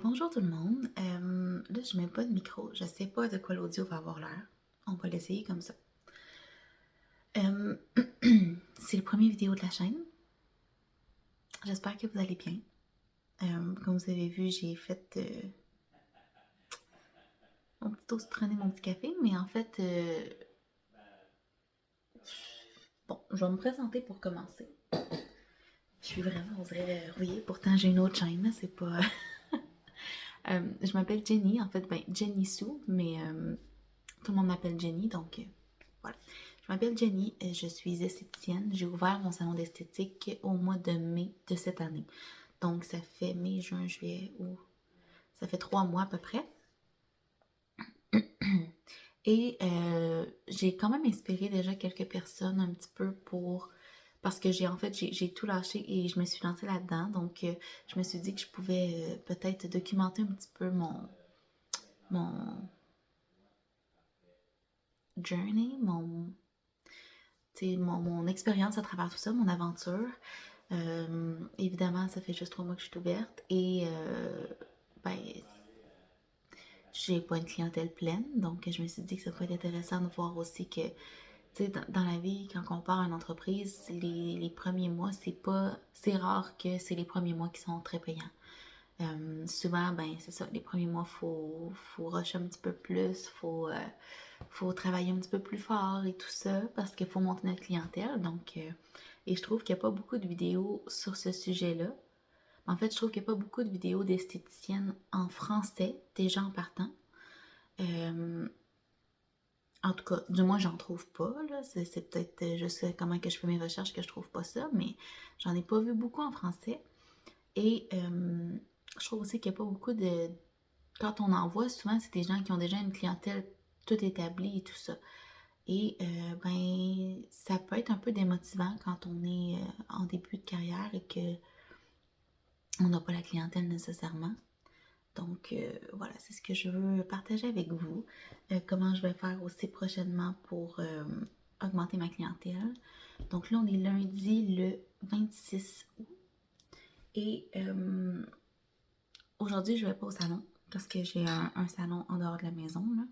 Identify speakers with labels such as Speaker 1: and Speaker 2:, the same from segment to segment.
Speaker 1: Bonjour tout le monde. Là, je mets pas de micro. Je sais pas de quoi l'audio va avoir l'air. On va l'essayer comme ça. Euh, c'est le premier vidéo de la chaîne. J'espère que vous allez bien. Comme vous avez vu, j'ai fait mon petit toast, traîner mon petit café, mais en fait, bon, je vais me présenter pour commencer. Je suis vraiment, on dirait, rouillée. Pourtant, j'ai une autre chaîne, là, c'est pas... je m'appelle Jenny, en fait, ben, Jenny Sue, mais tout le monde m'appelle Jenny, donc voilà. Je m'appelle Jenny, je suis esthéticienne. J'ai ouvert mon salon d'esthétique au mois de mai de cette année. Donc, ça fait mai, juin, juillet, août. Ça fait 3 mois à peu près. Et j'ai quand même inspiré déjà quelques personnes un petit peu pour... Parce que j'ai tout lâché et je me suis lancée là-dedans. Donc, je me suis dit que je pouvais peut-être documenter un petit peu mon journey, mon expérience à travers tout ça, mon aventure. Évidemment, ça fait juste 3 mois que je suis ouverte et ben, j'ai pas une clientèle pleine, donc je me suis dit que ça pourrait être intéressant de voir aussi que, tu sais, dans la vie, quand on part une entreprise, les premiers mois, c'est rare que c'est les premiers mois qui sont très payants. Souvent, ben, c'est ça, les premiers mois, faut rusher un petit peu plus, faut travailler un petit peu plus fort et tout ça, parce qu'il faut monter notre clientèle. Donc, et je trouve qu'il n'y a pas beaucoup de vidéos sur ce sujet-là. En fait, je trouve qu'il n'y a pas beaucoup de vidéos d'esthéticiennes en français, déjà en partant. Euh, En tout cas, du moins, j'en trouve pas, là. C'est peut-être juste comment que je fais mes recherches que je trouve pas ça, mais j'en ai pas vu beaucoup en français. Et je trouve aussi qu'il n'y a pas beaucoup de... Quand on en voit, souvent, c'est des gens qui ont déjà une clientèle toute établie et tout ça. Et ben, ça peut être un peu démotivant quand on est en début de carrière et que on n'a pas la clientèle nécessairement. Donc voilà, c'est ce que je veux partager avec vous. Comment je vais faire aussi prochainement pour augmenter ma clientèle. Donc là, on est lundi le 26 août. Et aujourd'hui, je vais pas au salon parce que j'ai un salon en dehors de la maison. Là.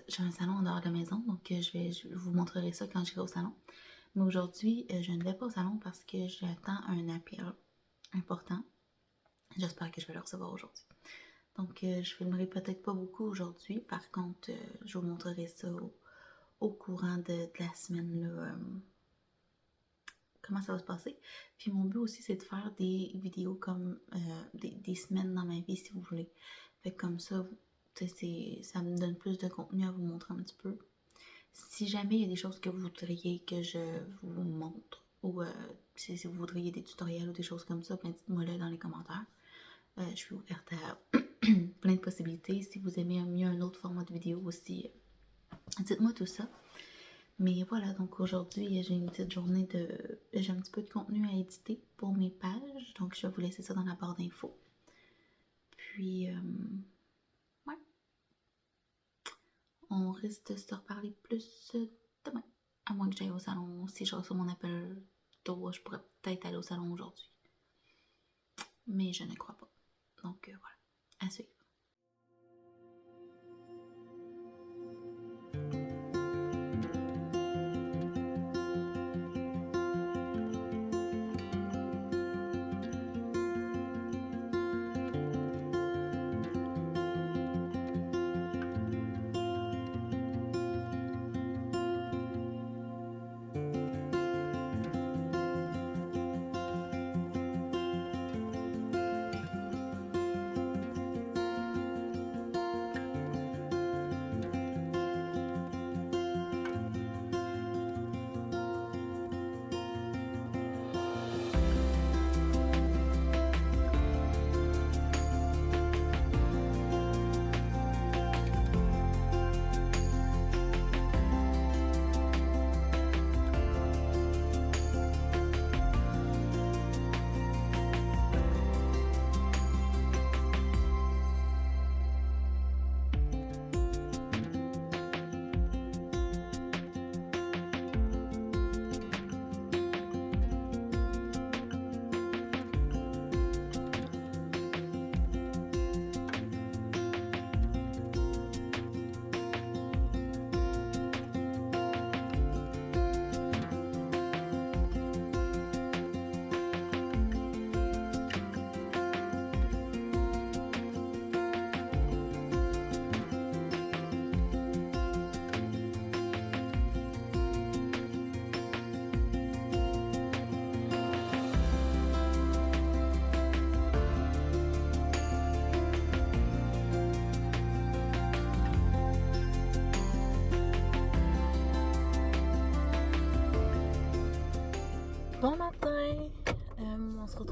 Speaker 1: J'ai un salon en dehors de la maison, donc je vous montrerai ça quand j'irai au salon. Mais aujourd'hui, je ne vais pas au salon parce que j'attends un appel important. J'espère que je vais le recevoir aujourd'hui. Donc, je filmerai peut-être pas beaucoup aujourd'hui. Par contre, je vous montrerai ça au courant de la semaine, là, comment ça va se passer. Puis mon but aussi, c'est de faire des vidéos comme des semaines dans ma vie, si vous voulez. Fait que comme ça, ça me donne plus de contenu à vous montrer un petit peu. Si jamais il y a des choses que vous voudriez que je vous montre, ou si vous voudriez des tutoriels ou des choses comme ça, ben dites-moi là dans les commentaires. Je suis ouverte à plein de possibilités. Si vous aimez mieux un autre format de vidéo aussi, dites-moi tout ça. Mais voilà, donc aujourd'hui, j'ai une petite journée de... J'ai un petit peu de contenu à éditer pour mes pages, donc je vais vous laisser ça dans la barre d'infos. Puis, ouais, on risque de se reparler plus demain. À moins que j'aille au salon. Si je reçois mon appel tôt, je pourrais peut-être aller au salon aujourd'hui. Mais je ne crois pas. Donc voilà, à suivre.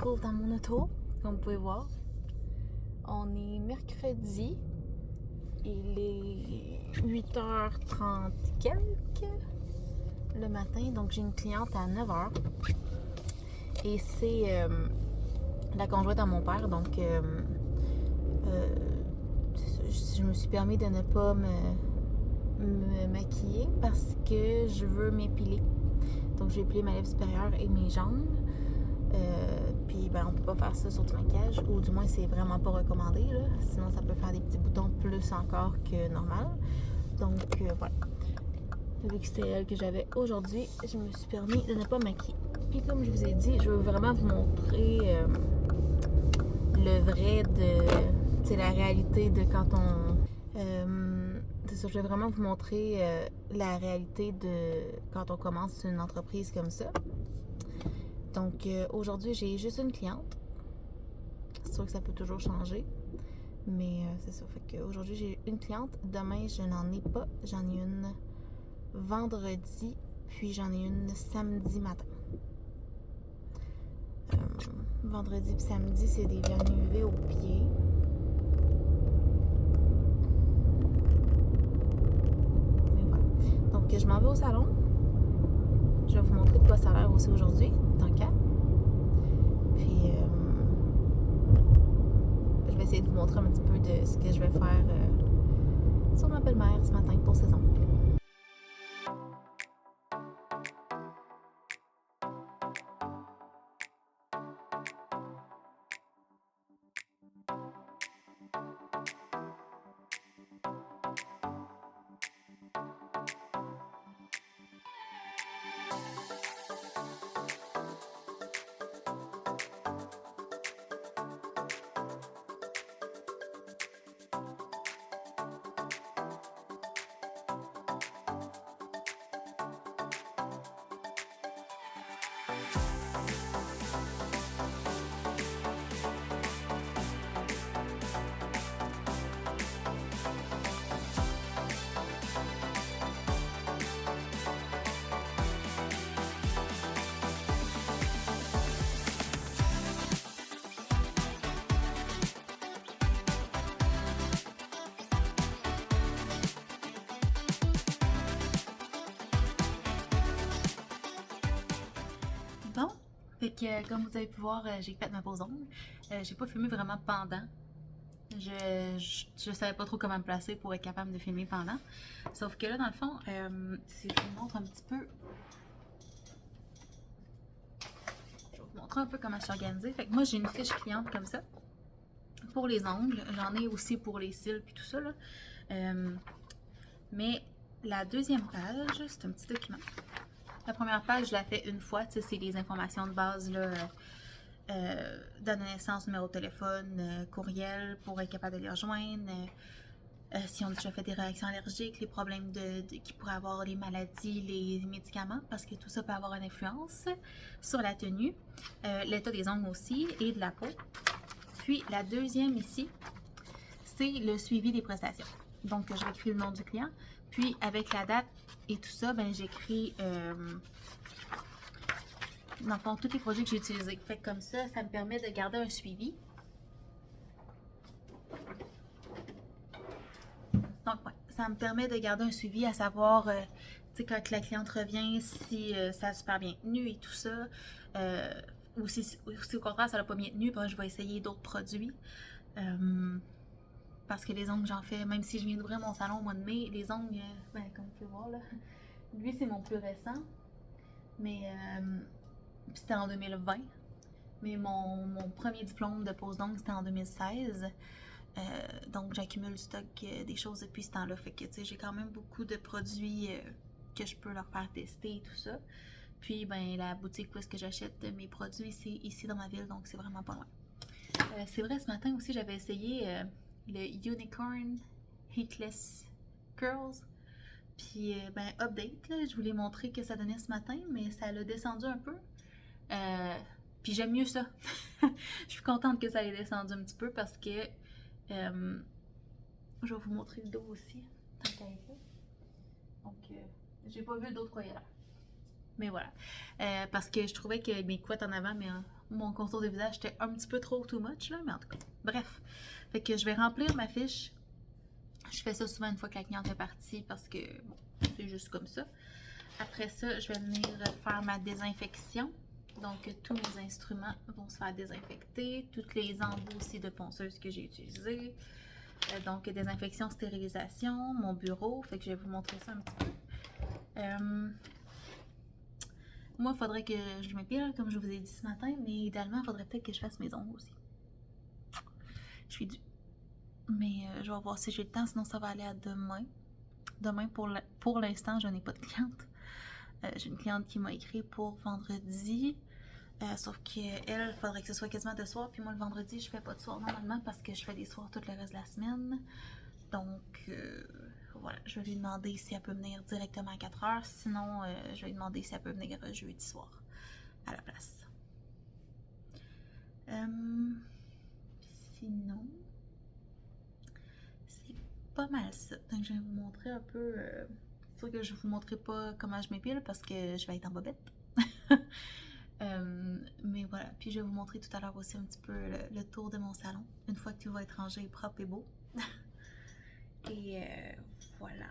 Speaker 1: retrouve dans mon auto, comme vous pouvez voir. On est mercredi. Il est 8h30 quelques le matin. Donc, j'ai une cliente à 9h. Et c'est la conjointe à mon père. Donc, je me suis permis de ne pas me maquiller parce que je veux m'épiler. Donc, je vais épiler ma lèvre supérieure et mes jambes. Puis, ben, on peut pas faire ça sur du maquillage, ou du moins, c'est vraiment pas recommandé, là. Sinon, ça peut faire des petits boutons plus encore que normal. Donc, voilà. Vu que c'était elle que j'avais aujourd'hui, je me suis permis de ne pas maquiller. Puis, comme je vous ai dit, je veux vraiment vous montrer le vrai de... C'est la réalité de quand on... c'est ça, je vais vraiment vous montrer la réalité de quand on commence une entreprise comme ça. Donc, aujourd'hui, j'ai juste une cliente. C'est sûr que ça peut toujours changer. Mais c'est ça. Fait qu'aujourd'hui, j'ai une cliente. Demain, je n'en ai pas. J'en ai une vendredi. Puis, j'en ai une samedi matin. Vendredi puis samedi, c'est des vernis UV aux pieds. Mais voilà. Donc, je m'en vais au salon. Je vais vous montrer de quoi ça a l'air aussi aujourd'hui, tant qu'à. Puis, je vais essayer de vous montrer un petit peu de ce que je vais faire sur ma belle-mère ce matin pour ses ongles. Bon, fait que comme vous avez pu voir, j'ai fait ma pause ongle. J'ai pas filmé vraiment pendant. Je savais pas trop comment me placer pour être capable de filmer pendant. Sauf que là, dans le fond, si je vous montre un petit peu. Je vais vous montrer un peu comment je suis organisée. Fait que moi, j'ai une fiche cliente comme ça. Pour les ongles. J'en ai aussi pour les cils puis tout ça, là. Mais la deuxième page, c'est un petit document. La première page, je la fais une fois. Tu sais, c'est les informations de base, là. Date de naissance, numéro de téléphone, courriel pour être capable de les rejoindre. Si on a déjà fait des réactions allergiques, les problèmes qui pourraient avoir, les maladies, les médicaments, parce que tout ça peut avoir une influence sur la tenue. L'état des ongles aussi et de la peau. Puis la deuxième ici, c'est le suivi des prestations. Donc, je vais écrire le nom du client. Puis, avec la date et tout ça, ben j'écris dans le fond, tous les produits que j'ai utilisés. Fait que comme ça, ça me permet de garder un suivi. Donc, ouais, ça me permet de garder un suivi, à savoir, tu sais, quand la cliente revient, si ça a super bien tenu et tout ça, ou si au contraire, ça l'a pas bien tenu, ben, je vais essayer d'autres produits. Parce que les ongles, j'en fais, même si je viens d'ouvrir mon salon au mois de mai, les ongles, ben, comme vous pouvez voir, là, lui, c'est mon plus récent. Mais, c'était en 2020. Mais mon premier diplôme de pose d'ongles, c'était en 2016. Donc, j'accumule le stock des choses depuis ce temps-là. Fait que, tu sais, j'ai quand même beaucoup de produits que je peux leur faire tester et tout ça. Puis, ben, la boutique où est-ce que j'achète mes produits, c'est ici dans ma ville, donc c'est vraiment pas loin. C'est vrai, ce matin aussi, j'avais essayé le Unicorn Heatless Curls. Puis, ben, update, là, je voulais montrer que ça donnait ce matin, mais ça l'a descendu un peu. Puis j'aime mieux ça. Je suis contente que ça ait descendu un petit peu parce que je vais vous montrer le dos aussi, tant qu'à être là. Donc, j'ai pas vu d'autres couleurs. Mais voilà. Parce que je trouvais que mes couettes en avant, mais mon contour de visage était un petit peu trop too much, là. Mais en tout cas, bref. Fait que je vais remplir ma fiche. Je fais ça souvent une fois que la cliente est partie parce que, bon, c'est juste comme ça. Après ça, je vais venir faire ma désinfection. Donc, tous mes instruments vont se faire désinfecter. Toutes les embouts aussi de ponceuse que j'ai utilisées. Donc, désinfection, stérilisation, mon bureau. Fait que je vais vous montrer ça un petit peu. Moi, il faudrait que je m'épile, comme je vous ai dit ce matin, mais idéalement, il faudrait peut-être que je fasse mes ongles aussi. Je suis due. Mais je vais voir si j'ai le temps, sinon ça va aller à demain. Demain, pour l'instant, je n'ai pas de cliente. J'ai une cliente qui m'a écrit pour vendredi. Sauf qu'elle, il faudrait que ce soit quasiment de soir. Puis moi, le vendredi, je fais pas de soir normalement parce que je fais des soirs tout le reste de la semaine. Donc, voilà, je vais lui demander si elle peut venir directement à 4 heures. Sinon, je vais lui demander si elle peut venir jeudi soir à la place. Sinon, c'est pas mal ça. Donc, je vais vous montrer un peu. C'est sûr que je vous montrerai pas comment je m'épile parce que je vais être en bobette. Mais voilà, puis je vais vous montrer tout à l'heure aussi un petit peu le tour de mon salon, une fois que tout va être rangé propre et beau. Et voilà.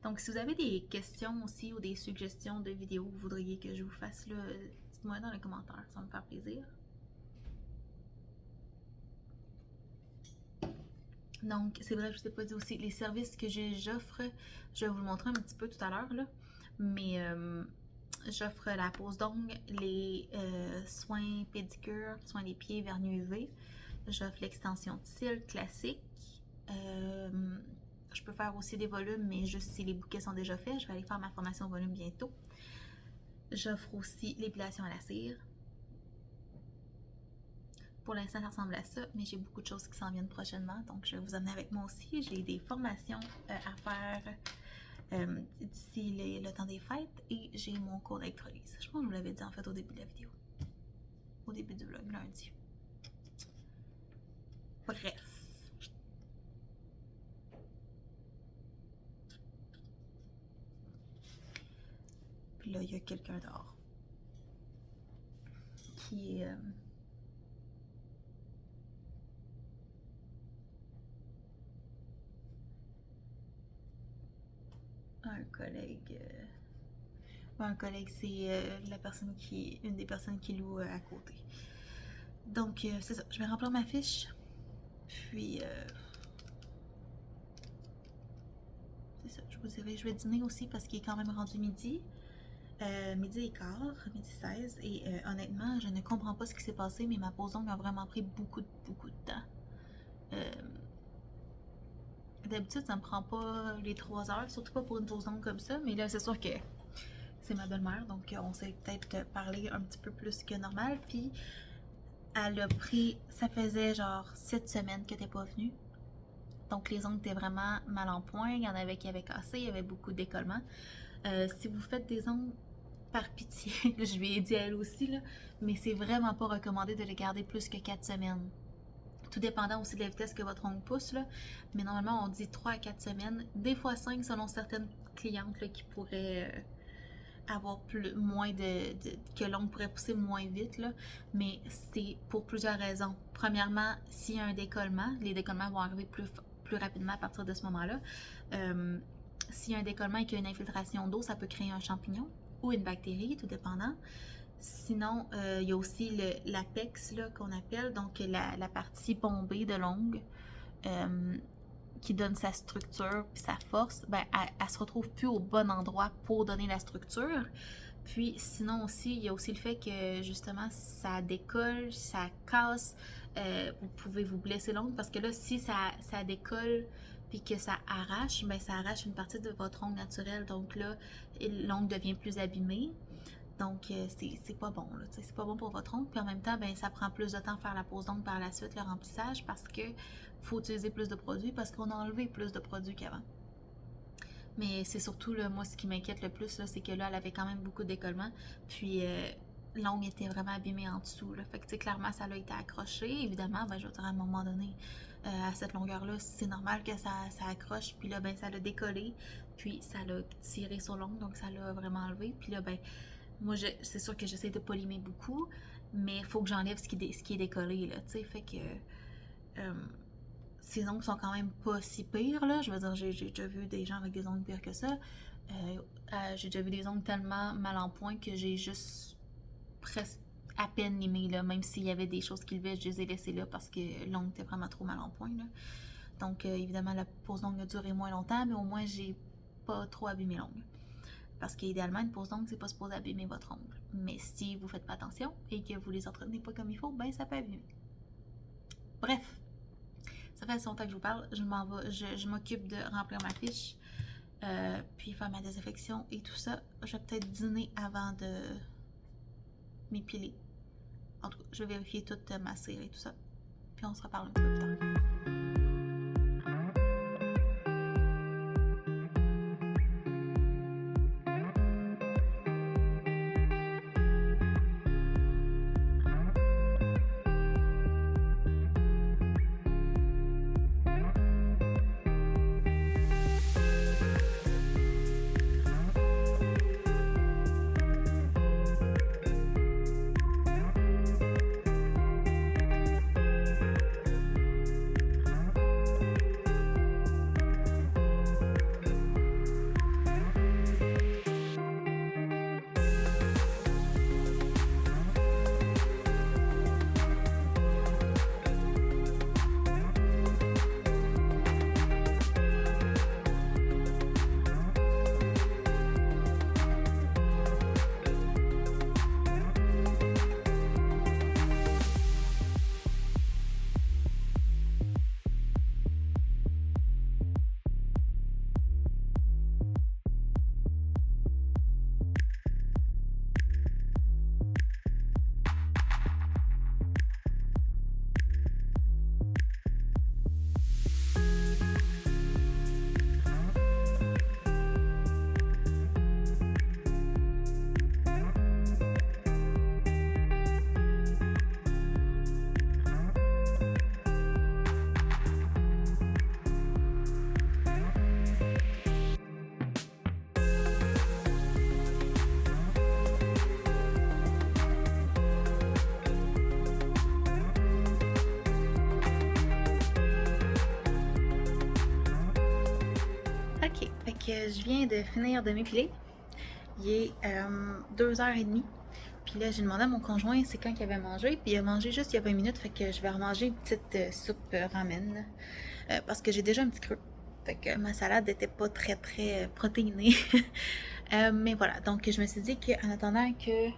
Speaker 1: Donc, si vous avez des questions aussi ou des suggestions de vidéos que vous voudriez que je vous fasse, là, dites-moi dans les commentaires, ça va me faire plaisir. Donc, c'est vrai, je ne vous ai pas dit aussi, les services que j'offre, je vais vous le montrer un petit peu tout à l'heure, là, mais j'offre la pose d'ongles, les soins pédicures, soins des pieds, vernis UV. J'offre l'extension de cils classique. Je peux faire aussi des volumes, mais juste si les bouquets sont déjà faits. Je vais aller faire ma formation volume bientôt. J'offre aussi l'épilation à la cire. Pour l'instant, ça ressemble à ça, mais j'ai beaucoup de choses qui s'en viennent prochainement, donc je vais vous emmener avec moi aussi. J'ai des formations à faire d'ici le temps des fêtes et j'ai mon cours d'électrolyse. Je pense que je vous l'avais dit en fait au début de la vidéo, au début du vlog, lundi. Bref. Puis là, il y a quelqu'un dehors qui est... un collègue. Un collègue, c'est la personne une des personnes qui loue à côté. Donc, c'est ça. Je vais remplir ma fiche. Puis, c'est ça. Je vous dirai, je vais dîner aussi parce qu'il est quand même rendu midi. Midi et quart, midi 16. Et honnêtement, je ne comprends pas ce qui s'est passé, mais ma pause d'ongles a vraiment pris beaucoup de temps. D'habitude, ça me prend pas les 3 heures, surtout pas pour une pause d'ongles comme ça. Mais là, c'est sûr que c'est ma belle-mère, donc on s'est peut-être parlé un petit peu plus que normal. Puis, elle a pris, ça faisait genre 7 semaines qu'elle n'était pas venue. Donc, les ongles étaient vraiment mal en point. Il y en avait qui avaient cassé, il y avait beaucoup d'écollements. Si vous faites des ongles, par pitié, je lui ai dit à elle aussi, là, mais c'est vraiment pas recommandé de les garder plus que 4 semaines. Tout dépendant aussi de la vitesse que votre ongle pousse, là. Mais normalement, on dit 3 à 4 semaines, des fois 5 selon certaines clientes là, qui pourraient avoir moins que l'ongle pourrait pousser moins vite, là. Mais c'est pour plusieurs raisons. Premièrement, s'il y a un décollement, les décollements vont arriver plus rapidement à partir de ce moment-là. S'il y a un décollement et qu'il y a une infiltration d'eau, ça peut créer un champignon ou une bactérie, tout dépendant. Sinon, il y a aussi l'apex qu'on appelle, donc la partie bombée de l'ongle qui donne sa structure puis sa force, ben, elle se retrouve plus au bon endroit pour donner la structure. Puis sinon aussi, il y a aussi le fait que justement ça décolle, ça casse, vous pouvez vous blesser l'ongle parce que là, si ça décolle puis que ça arrache, ben ça arrache une partie de votre ongle naturel. Donc là, l'ongle devient plus abîmé. Donc, c'est pas bon, là. C'est pas bon pour votre ongle. Puis en même temps, ben, ça prend plus de temps à faire la pose d'ongle par la suite, le remplissage, parce que faut utiliser plus de produits, parce qu'on a enlevé plus de produits qu'avant. Mais c'est surtout, là, moi, ce qui m'inquiète le plus, là, c'est que là, elle avait quand même beaucoup d'écollement. Puis, l'ongle était vraiment abîmé en dessous, là. Fait que, tu sais, clairement, ça a été accroché. Évidemment, ben, je veux dire, à un moment donné, à cette longueur-là, c'est normal que ça accroche. Puis là, ben, ça l'a décollé. Puis ça l'a tiré sur l'ongle, donc ça l'a vraiment enlevé. Puis là, ben, moi, c'est sûr que j'essaie de pas limer beaucoup, mais il faut que j'enlève ce qui est décollé, là, tu sais. Fait que ces ongles sont quand même pas si pires, là. Je veux dire, j'ai déjà vu des gens avec des ongles pires que ça. J'ai déjà vu des ongles tellement mal en point que j'ai juste presque à peine limé, là. Même s'il y avait des choses qui levaient, je les ai laissées là parce que l'ongle était vraiment trop mal en point, là. Donc, évidemment, la pose d'ongle a duré moins longtemps, mais au moins, j'ai pas trop abîmé l'ongle. Parce qu'idéalement, une pose d'ongle, c'est pas supposé abîmer votre ongle. Mais si vous faites pas attention et que vous les entretenez pas comme il faut, ben ça peut abîmer. Bref, ça fait assez longtemps que je vous parle. Je m'occupe de remplir ma fiche, puis faire ma désinfection et tout ça. Je vais peut-être dîner avant de m'épiler. En tout cas, je vais vérifier toute ma cire et tout ça. Puis on se reparle un peu plus tard. Ok, fait que je viens de finir de m'épiler. Il est 2h30. Puis là, j'ai demandé à mon conjoint c'est quand qu'il avait mangé. Puis il a mangé juste il y a 20 minutes. Fait que je vais remanger une petite soupe ramen. Parce que j'ai déjà un petit creux. Fait que ma salade n'était pas très très protéinée. Mais voilà, donc je me suis dit qu'en attendant que,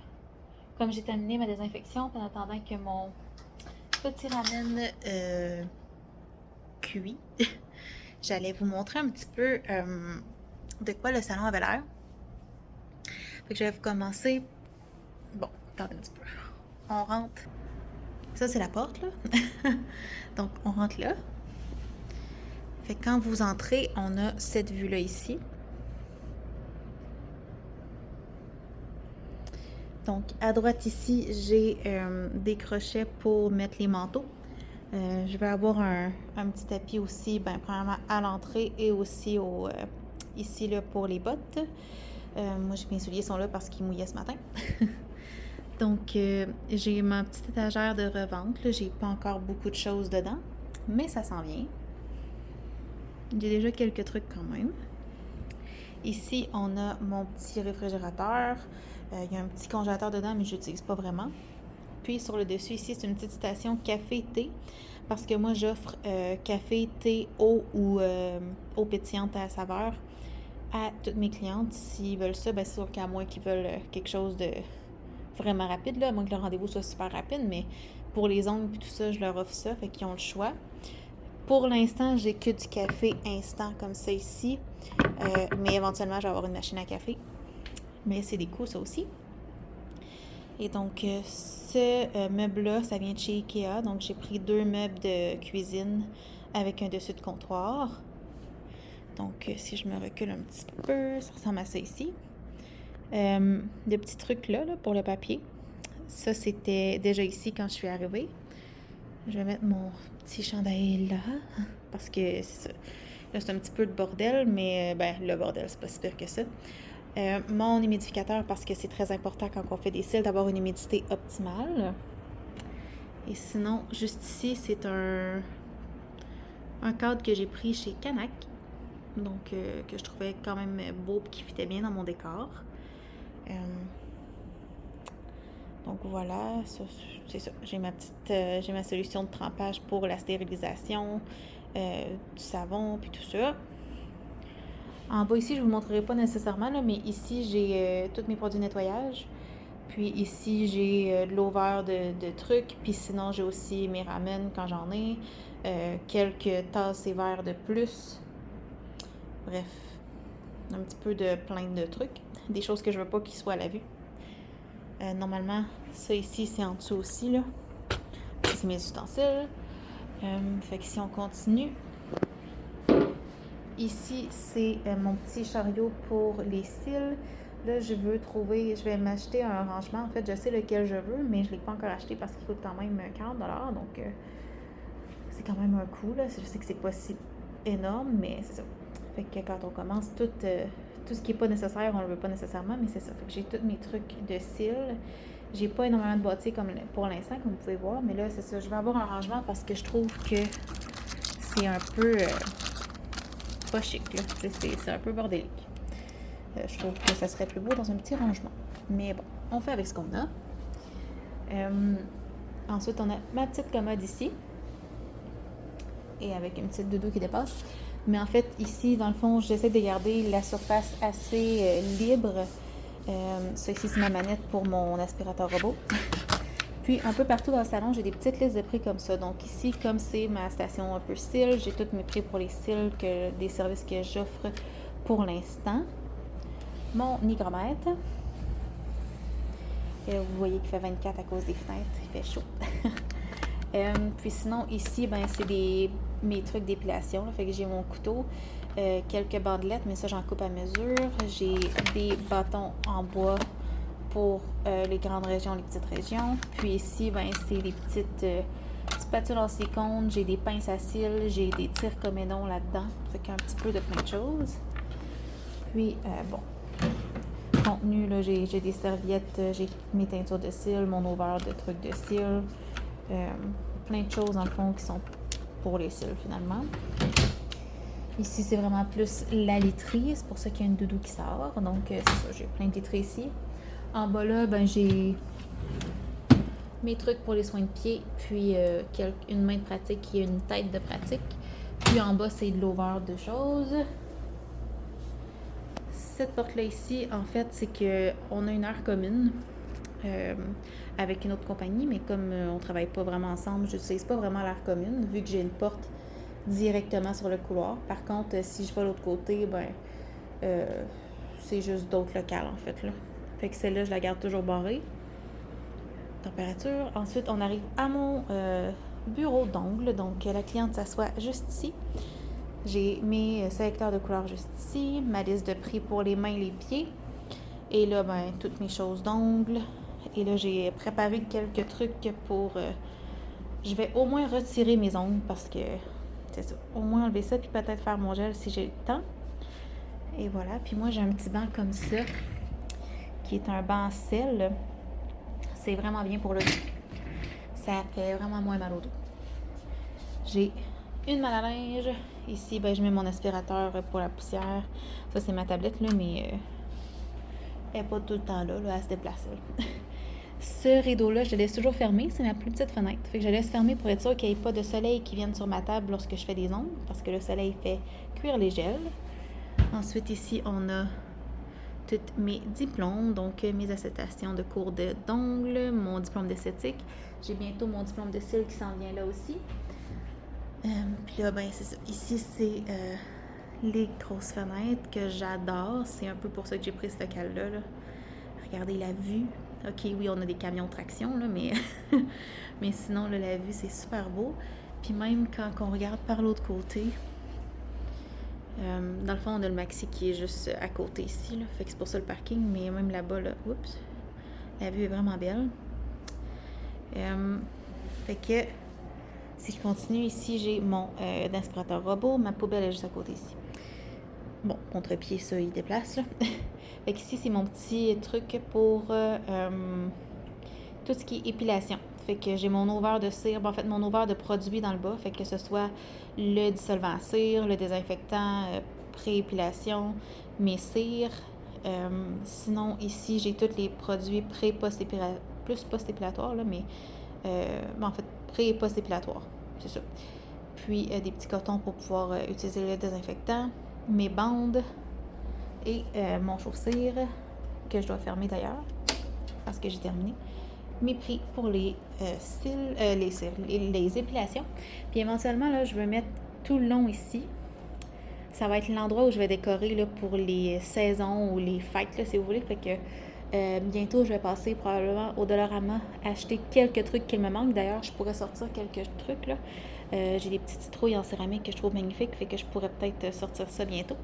Speaker 1: comme j'ai terminé ma désinfection, en attendant que mon petit ramen cuit, j'allais vous montrer un petit peu de quoi le salon avait l'air. Fait que je vais vous commencer. Bon, attendez un petit peu. On rentre. Ça, c'est la porte, là. Donc, on rentre là. Fait que quand vous entrez, on a cette vue-là ici. Donc, à droite ici, j'ai des crochets pour mettre les manteaux. Je vais avoir un petit tapis aussi, ben, premièrement à l'entrée et aussi ici là, pour les bottes. Moi, mes souliers sont là parce qu'ils mouillaient ce matin. Donc, j'ai ma petite étagère de revente. Là, j'ai pas encore beaucoup de choses dedans, mais ça s'en vient. J'ai déjà quelques trucs quand même. Ici, on a mon petit réfrigérateur. Il y a un petit congélateur dedans, mais je l'utilise pas vraiment. Puis sur le dessus, ici, c'est une petite station café-thé. Parce que moi, j'offre café, thé, eau ou eau pétillante à saveur à toutes mes clientes. S'ils veulent ça, ben c'est sûr qu'à moins qu'ils veulent quelque chose de vraiment rapide, là, à moins que le rendez-vous soit super rapide. Mais pour les ongles et tout ça, je leur offre ça. Fait qu'ils ont le choix. Pour l'instant, j'ai que du café instant comme ça ici. Mais éventuellement, je vais avoir une machine à café. Mais c'est des coûts, ça aussi. Et donc, ce meuble-là, ça vient de chez Ikea. Donc, j'ai pris 2 meubles de cuisine avec un dessus de comptoir. Donc, si je me recule un petit peu, ça ressemble à ça ici. Le petit truc là, pour le papier. Ça, c'était déjà ici quand je suis arrivée. Je vais mettre mon petit chandail là, parce que c'est ça. Là, c'est un petit peu de bordel, mais ben, le bordel, c'est pas si pire que ça. Mon humidificateur, parce que c'est très important quand on fait des cils d'avoir une humidité optimale. Et sinon, juste ici, c'est un cadre que j'ai pris chez Canac. Donc, que je trouvais quand même beau et qui fitait bien dans mon décor. Donc voilà, c'est ça. J'ai ma solution de trempage pour la stérilisation, du savon, puis tout ça. En bas ici, je vous montrerai pas nécessairement, là, mais ici, j'ai tous mes produits de nettoyage. Puis ici, j'ai de l'eau vert de trucs. Puis sinon, j'ai aussi mes ramen quand j'en ai. Quelques tasses et verres de plus. Bref, un petit peu de plein de trucs. Des choses que je veux pas qu'ils soient à la vue. Normalement, ça ici, c'est en dessous aussi, là. C'est mes ustensiles. Fait que si on continue, ici, c'est mon petit chariot pour les cils. Là, je vais m'acheter un rangement. En fait, je sais lequel je veux, mais je ne l'ai pas encore acheté parce qu'il coûte quand même 40$. Donc, c'est quand même un coût, là. Je sais que c'est pas si énorme, mais c'est ça. Fait que quand on commence, tout ce qui n'est pas nécessaire, on le veut pas nécessairement, mais c'est ça. Fait que j'ai tous mes trucs de cils. J'ai pas énormément de boîtiers comme pour l'instant, comme vous pouvez voir, mais là, c'est ça. Je vais avoir un rangement parce que je trouve que c'est un peu pas chic, là. C'est un peu bordélique. Je trouve que ça serait plus beau dans un petit rangement. Mais bon, on fait avec ce qu'on a. Ensuite, on a ma petite commode ici. Et avec une petite doudou qui dépasse. Mais en fait, ici, dans le fond, j'essaie de garder la surface assez libre. Ça ici, c'est ma manette pour mon aspirateur robot. Puis, un peu partout dans le salon, j'ai des petites listes de prix comme ça. Donc ici, comme c'est ma station un peu cils, j'ai tous mes prix pour les cils, des services que j'offre pour l'instant. Mon hygromètre. Et là, vous voyez qu'il fait 24 à cause des fenêtres. Il fait chaud. Puis sinon, ici, ben c'est mes trucs d'épilation. Fait que j'ai mon couteau, quelques bandelettes, mais ça, j'en coupe à mesure. J'ai des bâtons en bois pour les grandes régions, les petites régions. Puis ici, ben c'est des petites spatules en silicone. J'ai des pinces à cils. J'ai des tires comédons là-dedans. Fait qu'un petit peu de plein de choses. Puis, bon. Contenu, là, j'ai des serviettes, j'ai mes teintures de cils, mon eau vert de trucs de cils. Plein de choses, dans le fond, qui sont pour les cils, finalement. Ici, c'est vraiment plus la literie. C'est pour ça qu'il y a une doudou qui sort. Donc, c'est ça, j'ai plein de literie ici. En bas, là, ben j'ai mes trucs pour les soins de pied. Puis, une main de pratique et une tête de pratique. Puis, en bas, c'est de l'eau vert de choses. Cette porte-là ici, en fait, c'est qu'on a une heure commune avec une autre compagnie, mais comme on ne travaille pas vraiment ensemble, je n'utilise pas vraiment l'aire commune, vu que j'ai une porte directement sur le couloir. Par contre, si je vais de l'autre côté, ben c'est juste d'autres locales, en fait, là. Fait que celle-là, je la garde toujours barrée. Température. Ensuite, on arrive à mon bureau d'ongles. Donc, la cliente s'assoit juste ici. J'ai mes sélecteurs de couleurs juste ici, ma liste de prix pour les mains et les pieds. Et là, ben, toutes mes choses d'ongles. Et là, j'ai préparé quelques trucs pour... je vais au moins retirer mes ongles parce que c'est ça. Au moins enlever ça, puis peut-être faire mon gel si j'ai le temps. Et voilà. Puis moi, j'ai un petit banc comme ça, qui est un banc sel. C'est vraiment bien pour le dos. Ça fait vraiment moins mal au dos. J'ai une malle à linge. Ici, ben, je mets mon aspirateur pour la poussière. Ça, c'est ma tablette, là, mais elle n'est pas tout le temps là, elle se déplace. Ce rideau-là, je le laisse toujours fermé. C'est ma plus petite fenêtre. Fait que je laisse fermer pour être sûr qu'il n'y ait pas de soleil qui vienne sur ma table lorsque je fais des ongles, parce que le soleil fait cuire les gels. Ensuite, ici, on a tous mes diplômes, donc mes attestations de cours d'ongles, mon diplôme d'esthétique. J'ai bientôt mon diplôme de cils qui s'en vient là aussi. Puis là, ben, c'est ça. Ici, c'est les grosses fenêtres que j'adore. C'est un peu pour ça que j'ai pris ce local-là. Là. Regardez la vue. Ok, oui, on a des camions de traction, là, mais, mais sinon, là, la vue, c'est super beau. Puis même quand on regarde par l'autre côté, dans le fond, on a le maxi qui est juste à côté ici. Là. Fait que c'est pour ça le parking, mais même là-bas, là, oups, la vue est vraiment belle. Fait que Si je continue ici, j'ai mon aspirateur robot. Ma poubelle est juste à côté ici. Bon, contre-pied, ça, il déplace, là. Fait qu'ici, c'est mon petit truc pour tout ce qui est épilation. Fait que j'ai mon ouvert de cire, en fait, mon ouvert de produits dans le bas. Fait que ce soit le dissolvant à cire, le désinfectant pré-épilation, mes cires. Sinon, ici, j'ai tous les produits pré-post-épilatoires, plus post-épilatoires, là, mais en fait, pré- et post-épilatoires. C'est ça. Puis des petits cotons pour pouvoir utiliser le désinfectant, mes bandes et mon chauffe-cire que je dois fermer d'ailleurs parce que j'ai terminé. Mes prix pour les les épilations. Puis éventuellement, là, je vais mettre tout le long ici. Ça va être l'endroit où je vais décorer là, pour les saisons ou les fêtes, là, si vous voulez. Fait que bientôt, je vais passer probablement au Dollarama, acheter quelques trucs qui me manquent. D'ailleurs, je pourrais sortir quelques trucs, là. J'ai des petites citrouilles en céramique que je trouve magnifiques, fait que je pourrais peut-être sortir ça bientôt.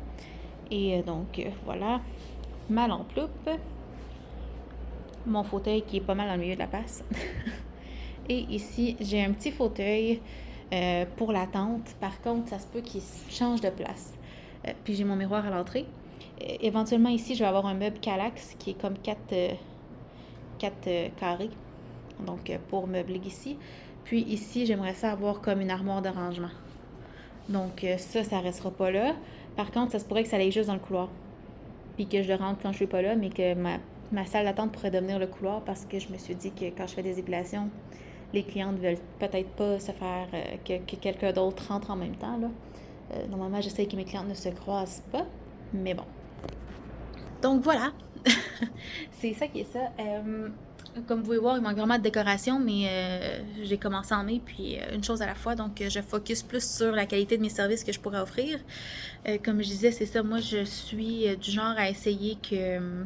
Speaker 1: Et donc, voilà, ma lampe loupe, mon fauteuil qui est pas mal dans le milieu de la passe. Et ici, j'ai un petit fauteuil pour la tente. Par contre, ça se peut qu'il change de place. Puis j'ai mon miroir à l'entrée. Éventuellement, ici, je vais avoir un meuble Calax qui est comme 4 carrés. Donc, pour meubler ici. Puis ici, j'aimerais ça avoir comme une armoire de rangement. Donc, ça restera pas là. Par contre, ça se pourrait que ça aille juste dans le couloir. Puis que je le rentre quand je suis pas là, mais que ma salle d'attente pourrait devenir le couloir parce que je me suis dit que quand je fais des épilations, les clientes veulent peut-être pas se faire que quelqu'un d'autre rentre en même temps, là. Normalement, j'essaie que mes clientes ne se croisent pas, mais bon. Donc voilà, c'est ça qui est ça. Comme vous pouvez voir, il manque vraiment de décoration, mais j'ai commencé en mai, puis une chose à la fois, donc je focus plus sur la qualité de mes services que je pourrais offrir. Comme je disais, c'est ça, moi je suis du genre à essayer que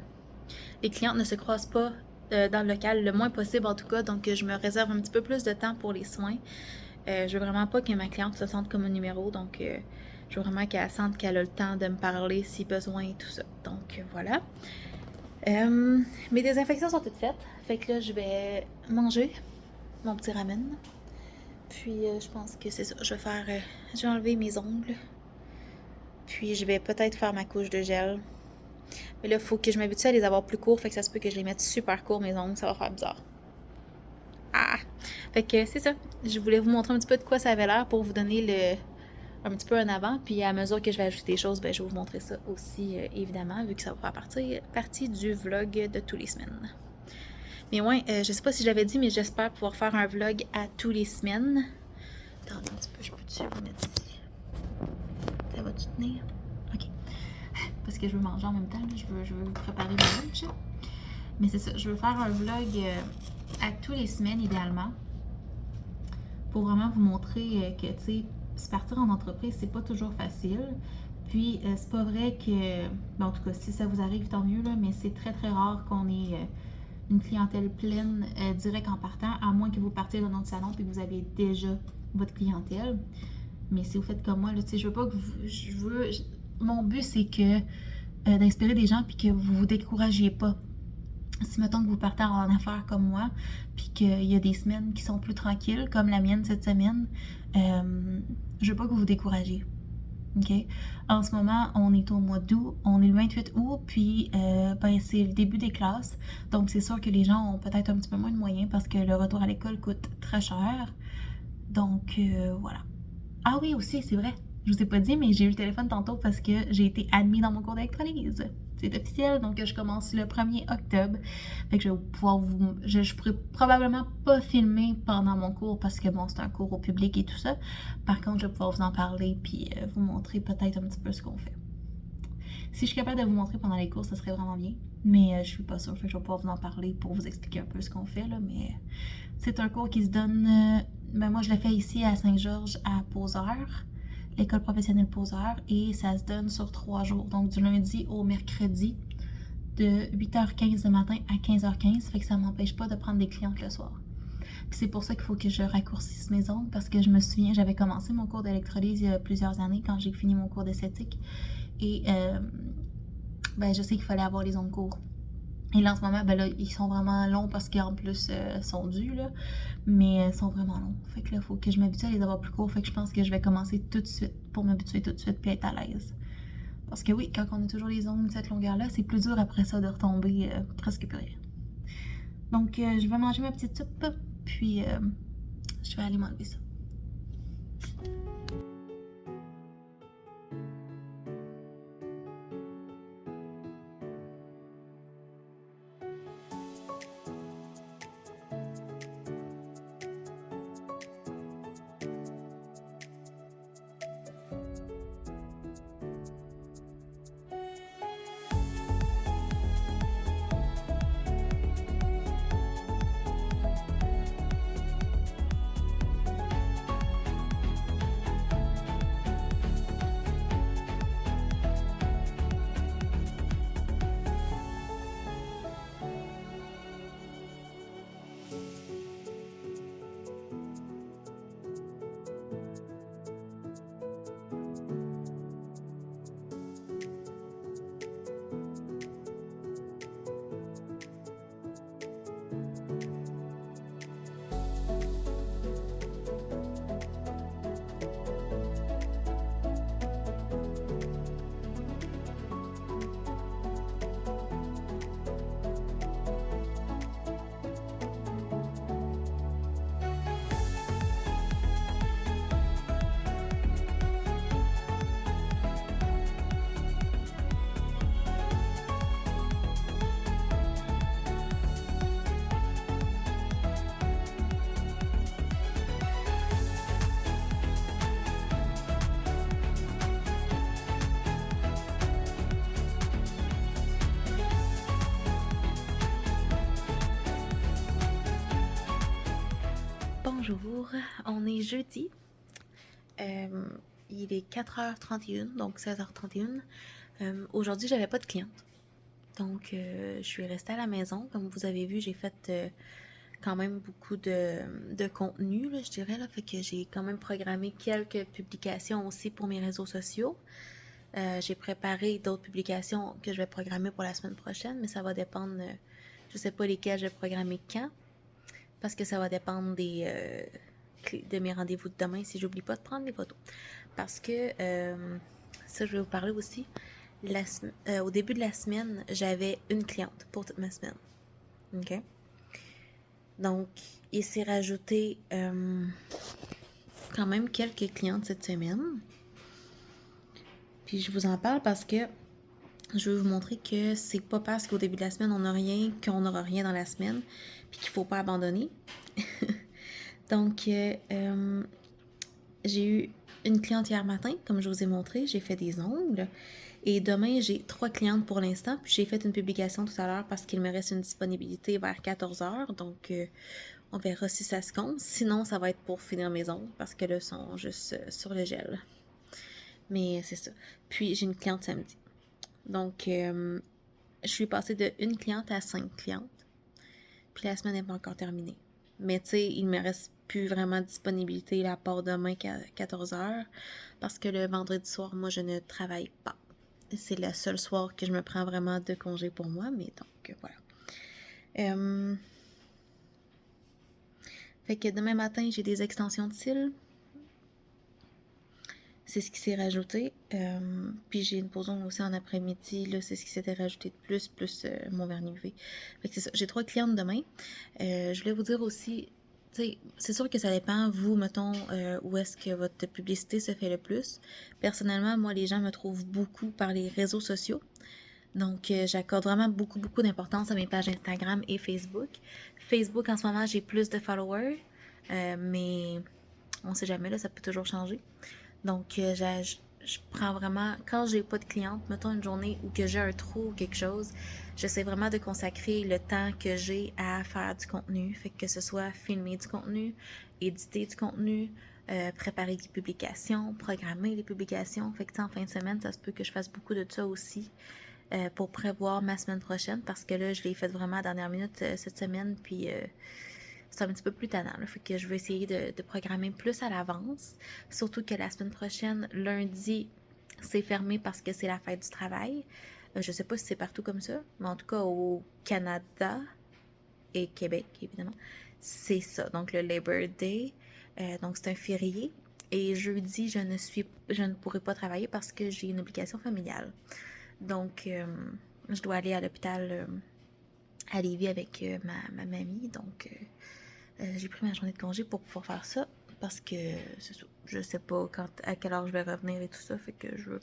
Speaker 1: les clientes ne se croisent pas dans le local le moins possible en tout cas, donc je me réserve un petit peu plus de temps pour les soins. Je veux vraiment pas que ma cliente se sente comme un numéro, donc je veux vraiment qu'elle sente qu'elle a le temps de me parler si besoin et tout ça. Donc voilà. Mes désinfections sont toutes faites, fait que là je vais manger mon petit ramen. Puis je pense que c'est ça, je vais enlever mes ongles. Puis je vais peut-être faire ma couche de gel. Mais là, il faut que je m'habitue à les avoir plus courts, fait que ça se peut que je les mette super courts mes ongles, ça va faire bizarre. Ah! Fait que c'est ça. Je voulais vous montrer un petit peu de quoi ça avait l'air pour vous donner un petit peu un avant. Puis à mesure que je vais ajouter des choses, ben, je vais vous montrer ça aussi, évidemment, vu que ça va faire partie du vlog de tous les semaines. Mais ouais, je sais pas si je l'avais dit, mais j'espère pouvoir faire un vlog à tous les semaines. Attendez un petit peu, je peux-tu vous mettre ici? Ça va-tu tenir? Ok. Parce que je veux manger en même temps, là. Je veux vous préparer mon lunch. Mais c'est ça, je veux faire un vlog à tous les semaines, idéalement, pour vraiment vous montrer que, tu sais, se partir en entreprise, c'est pas toujours facile. Puis, c'est pas vrai que, ben, en tout cas, si ça vous arrive, tant mieux, là, mais c'est très, très rare qu'on ait une clientèle pleine direct en partant, à moins que vous partiez dans notre salon et que vous avez déjà votre clientèle. Mais si vous faites comme moi, là, tu sais, je veux pas que vous... mon but, c'est que d'inspirer des gens puis que vous vous découragiez pas. Si mettons que vous partez en affaires comme moi, puis qu'il y a des semaines qui sont plus tranquilles, comme la mienne cette semaine, je veux pas que vous vous découragiez. OK? En ce moment, on est au mois d'août, on est le 28 août, puis ben, c'est le début des classes. Donc, c'est sûr que les gens ont peut-être un petit peu moins de moyens parce que le retour à l'école coûte très cher. Donc, voilà. Ah oui, aussi, c'est vrai. Je vous ai pas dit, mais j'ai eu le téléphone tantôt parce que j'ai été admis dans mon cours d'électrolyse. C'est officiel, donc je commence le 1er octobre. Fait que je vais pouvoir je pourrais probablement pas filmer pendant mon cours parce que bon, c'est un cours au public et tout ça. Par contre, je vais pouvoir vous en parler puis vous montrer peut-être un petit peu ce qu'on fait. Si je suis capable de vous montrer pendant les cours, ça serait vraiment bien. Mais je suis pas sûre, fait que je vais pouvoir vous en parler pour vous expliquer un peu ce qu'on fait là. Mais c'est un cours qui se donne. Ben moi, je le fais ici à Saint-Georges à Poseur, l'école professionnelle Poseur, et ça se donne sur 3 jours, donc du lundi au mercredi, de 8h15 le matin à 15h15, fait que ça m'empêche pas de prendre des clientes le soir. Puis c'est pour ça qu'il faut que je raccourcisse mes ongles, parce que je me souviens, j'avais commencé mon cours d'électrolyse il y a plusieurs années quand j'ai fini mon cours d'esthétique, et ben je sais qu'il fallait avoir les ongles courts. Et là, en ce moment, ben là, ils sont vraiment longs parce qu'en plus, sont dus, là. Mais ils sont vraiment longs. Fait que là, il faut que je m'habitue à les avoir plus courts. Fait que je pense que je vais commencer tout de suite pour m'habituer tout de suite puis être à l'aise. Parce que oui, quand on a toujours les ongles de cette longueur-là, c'est plus dur après ça de retomber presque plus rien. Donc, je vais manger ma petite soupe, puis je vais aller m'enlever ça. Bonjour, on est jeudi. Il est 4h31, donc 16h31. Aujourd'hui, j'avais pas de cliente. Donc, je suis restée à la maison. Comme vous avez vu, j'ai fait quand même beaucoup de contenu, là, je dirais. Là, fait que j'ai quand même programmé quelques publications aussi pour mes réseaux sociaux. J'ai préparé d'autres publications que je vais programmer pour la semaine prochaine, mais ça va dépendre. Je sais pas lesquelles je vais programmer quand, parce que ça va dépendre de mes rendez-vous de demain si j'oublie pas de prendre les photos. Parce que ça, je vais vous parler aussi. Au début de la semaine, j'avais une cliente pour toute ma semaine. OK? Donc, il s'est rajouté quand même quelques clientes cette semaine. Puis je vous en parle parce que je veux vous montrer que c'est pas parce qu'au début de la semaine on n'a rien qu'on n'aura rien dans la semaine, puis qu'il faut pas abandonner. Donc, j'ai eu une cliente hier matin, comme je vous ai montré, j'ai fait des ongles. Et demain, j'ai 3 clientes pour l'instant. Puis j'ai fait une publication tout à l'heure parce qu'il me reste une disponibilité vers 14h. Donc, on verra si ça se compte. Sinon, ça va être pour finir mes ongles parce que là, ils sont juste sur le gel. Mais c'est ça. Puis, j'ai une cliente samedi. Donc, je suis passée de une cliente à 5 clientes. Puis la semaine n'est pas encore terminée. Mais tu sais, il me reste plus vraiment de disponibilité à part demain qu'à 14h. Parce que le vendredi soir, moi, je ne travaille pas. C'est le seul soir que je me prends vraiment de congé pour moi. Mais donc, voilà. Fait que demain matin, j'ai des extensions de cils. C'est ce qui s'est rajouté. Puis j'ai une pause ongle aussi en après-midi. Là, c'est ce qui s'était rajouté de plus mon vernis UV. Fait que c'est ça. J'ai 3 clientes demain. Je voulais vous dire aussi, c'est sûr que ça dépend, vous, mettons, où est-ce que votre publicité se fait le plus. Personnellement, moi, les gens me trouvent beaucoup par les réseaux sociaux. Donc, j'accorde vraiment beaucoup d'importance à mes pages Instagram et Facebook. Facebook, en ce moment, j'ai plus de followers, mais on sait jamais, là, ça peut toujours changer. Donc, je prends vraiment, quand j'ai pas de cliente, mettons une journée où que j'ai un trou ou quelque chose, j'essaie vraiment de consacrer le temps que j'ai à faire du contenu. Fait que ce soit filmer du contenu, éditer du contenu, préparer des publications, programmer les publications. Fait que en fin de semaine, ça se peut que je fasse beaucoup de ça aussi pour prévoir ma semaine prochaine parce que là, je l'ai fait vraiment à la dernière minute cette semaine. Puis c'est un petit peu plus tannant. Là. Fait que je vais essayer de programmer plus à l'avance. Surtout que la semaine prochaine, lundi, c'est fermé parce que c'est la fête du travail. Je sais pas si c'est partout comme ça, mais en tout cas au Canada et Québec, évidemment, c'est ça. Donc le Labor Day, donc c'est un férié. Et jeudi, je ne pourrai pas travailler parce que j'ai une obligation familiale. Donc, je dois aller à l'hôpital à Lévis avec ma mamie. Donc, j'ai pris ma journée de congé pour pouvoir faire ça parce que c'est ça. Je sais pas à quelle heure je vais revenir et tout ça. Fait que je veux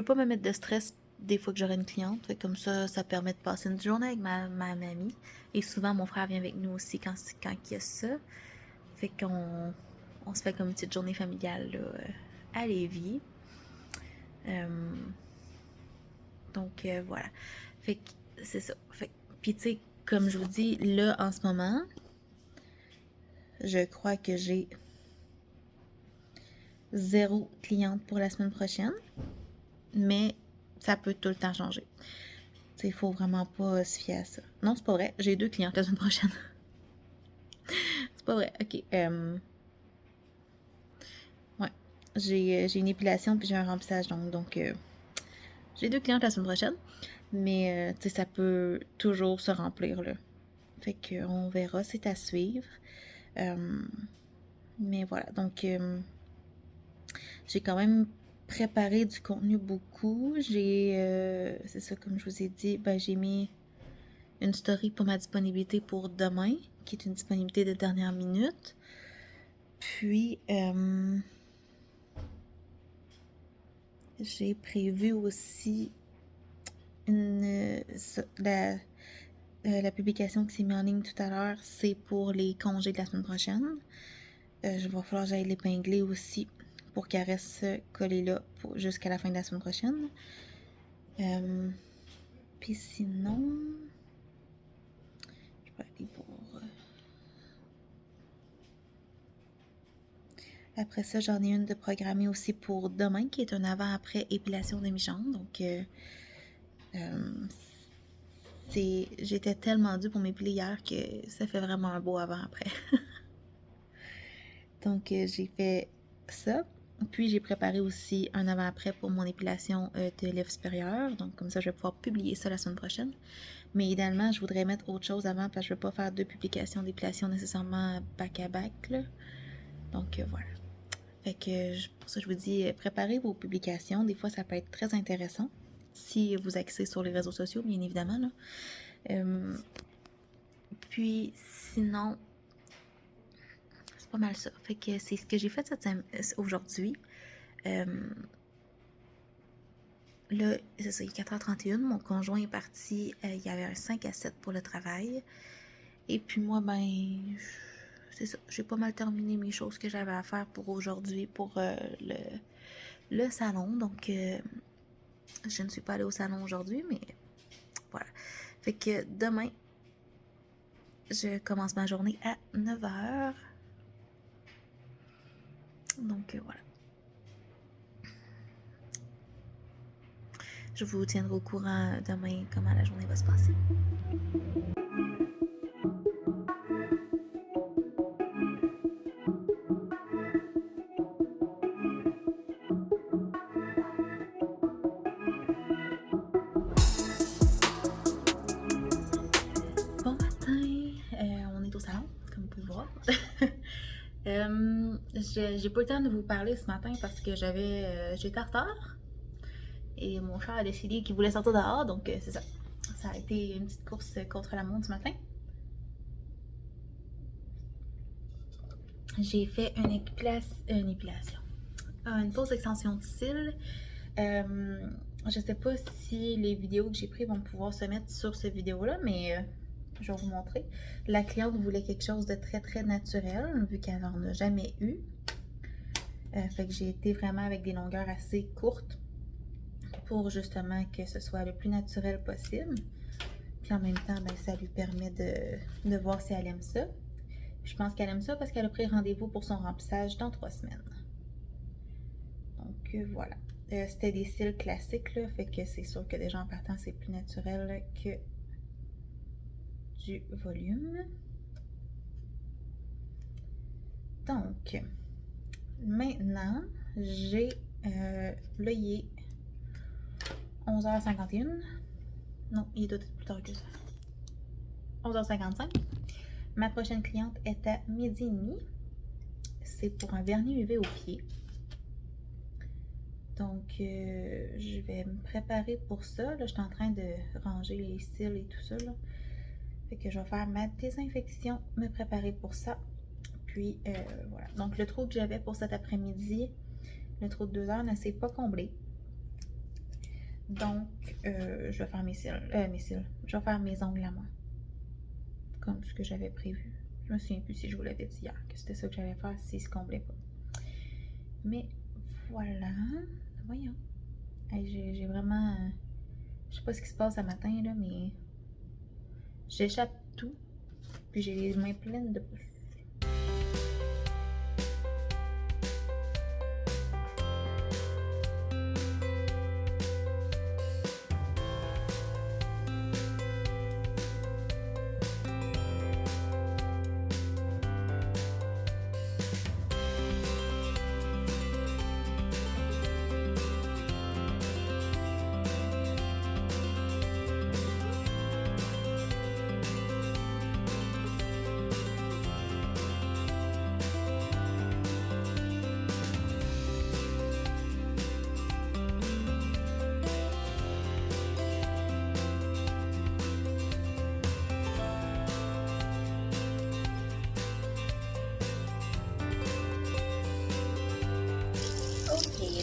Speaker 1: pas me mettre de stress des fois que j'aurai une cliente. Fait comme ça permet de passer une journée avec ma mamie. Et souvent, mon frère vient avec nous aussi quand il y a ça. Fait qu'on se fait comme une petite journée familiale là, à Lévis. Euh, donc voilà. Fait que c'est ça. Fait puis tu sais, comme je vous dis, là en ce moment, je crois que j'ai 0 cliente pour la semaine prochaine, mais ça peut tout le temps changer. Tu sais, il faut vraiment pas se fier à ça. Non, c'est pas vrai. J'ai 2 clientes la semaine prochaine. C'est pas vrai. Ok. Ouais. J'ai une épilation puis j'ai un remplissage donc j'ai 2 clientes la semaine prochaine. Mais tu sais, ça peut toujours se remplir là. Fait qu'on verra, c'est à suivre. Euh, mais voilà, donc j'ai quand même préparé du contenu beaucoup. C'est ça, comme je vous ai dit, ben, j'ai mis une story pour ma disponibilité pour demain, qui est une disponibilité de dernière minute. Puis, j'ai prévu aussi la publication qui s'est mise en ligne tout à l'heure, c'est pour les congés de la semaine prochaine. Je vais falloir que j'aille l'épingler aussi pour qu'elle reste collée là jusqu'à la fin de la semaine prochaine. Puis sinon, je vais aller pour... Après ça, j'en ai une de programmée aussi pour demain, qui est un avant-après épilation de mi-jambe. Donc, j'étais tellement due pour m'épiler hier que ça fait vraiment un beau avant-après. Donc, j'ai fait ça. Puis, j'ai préparé aussi un avant-après pour mon épilation de lèvres supérieures. Donc, comme ça, je vais pouvoir publier ça la semaine prochaine. Mais idéalement, je voudrais mettre autre chose avant parce que je ne veux pas faire 2 publications d'épilation nécessairement back-à-back. Donc, voilà. Fait que pour ça, je vous dis, préparez vos publications. Des fois, ça peut être très intéressant. Si vous axez sur les réseaux sociaux, bien évidemment. Là. Puis, sinon, c'est pas mal ça. Fait que c'est ce que j'ai fait aujourd'hui. Là, c'est ça, il est 4h31. Mon conjoint est parti. Il y avait un 5 à 7 pour le travail. Et puis moi, ben, c'est ça. J'ai pas mal terminé mes choses que j'avais à faire pour aujourd'hui, pour le salon. Donc, je ne suis pas allée au salon aujourd'hui, mais voilà. Fait que demain, je commence ma journée à 9h. Donc, voilà. Je vous tiendrai au courant demain comment la journée va se passer. Bon matin, on est au salon, comme vous pouvez voir. J'ai pas eu le temps de vous parler ce matin parce que j'étais en retard. Et mon chat a décidé qu'il voulait sortir dehors, donc c'est ça. Ça a été une petite course contre la montre ce matin. J'ai fait une épilation. Une pause extension de cils. Je sais pas si les vidéos que j'ai prises vont pouvoir se mettre sur cette vidéo-là, mais je vais vous montrer. La cliente voulait quelque chose de très très naturel, vu qu'elle n'en a jamais eu. Fait que j'ai été vraiment avec des longueurs assez courtes pour justement que ce soit le plus naturel possible. Puis en même temps, ben, ça lui permet de voir si elle aime ça. Puis je pense qu'elle aime ça parce qu'elle a pris rendez-vous pour son remplissage dans 3 semaines. Donc voilà. C'était des cils classiques, là, fait que c'est sûr que déjà en partant, c'est plus naturel que du volume. Donc, maintenant, j'ai l'œillet 11h51. Non, il doit être plus tard que ça. 11h55. Ma prochaine cliente est à 12h30. C'est pour un vernis UV au pied. Donc, je vais me préparer pour ça. Là, je suis en train de ranger les cils et tout ça. Là. Fait que je vais faire ma désinfection, me préparer pour ça. Puis, voilà. Donc, le trou que j'avais pour cet après-midi, le trou de 2 heures ne s'est pas comblé. Donc, je vais faire mes cils. Je vais faire mes ongles à moi. Comme ce que j'avais prévu. Je me souviens plus si je vous l'avais dit hier, que c'était ça que j'allais faire s'il ne se comblait pas. Mais, voilà. Voyons. Hey, j'ai vraiment... je sais pas ce qui se passe ce matin, là, mais... j'échappe tout. Puis j'ai les mains pleines de pouce.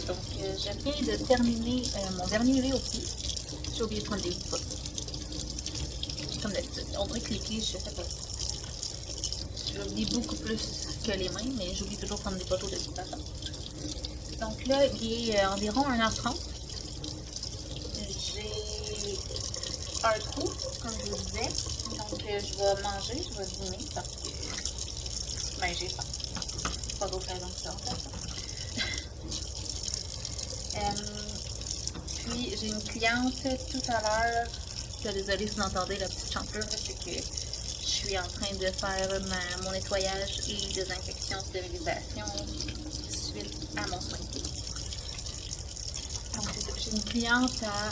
Speaker 1: Donc, je viens de terminer mon vernis UV au pied. J'ai oublié de prendre des photos. Comme d'habitude. On dirait que les pieds, je sais pas. J'oublie beaucoup plus que les mains, mais j'oublie toujours de prendre des photos de toute façon. Donc là, il est environ 1h30. J'ai un trou, comme je vous disais. Donc, je vais manger, je vais dîner parce que j'ai faim. Pas d'autre raison que ça, en fait. Puis j'ai une cliente tout à l'heure. Désolée si vous entendez la petite chanteuse, c'est que je suis en train de faire mon nettoyage et désinfection, stérilisation suite à mon soin de pied. Donc j'ai une cliente à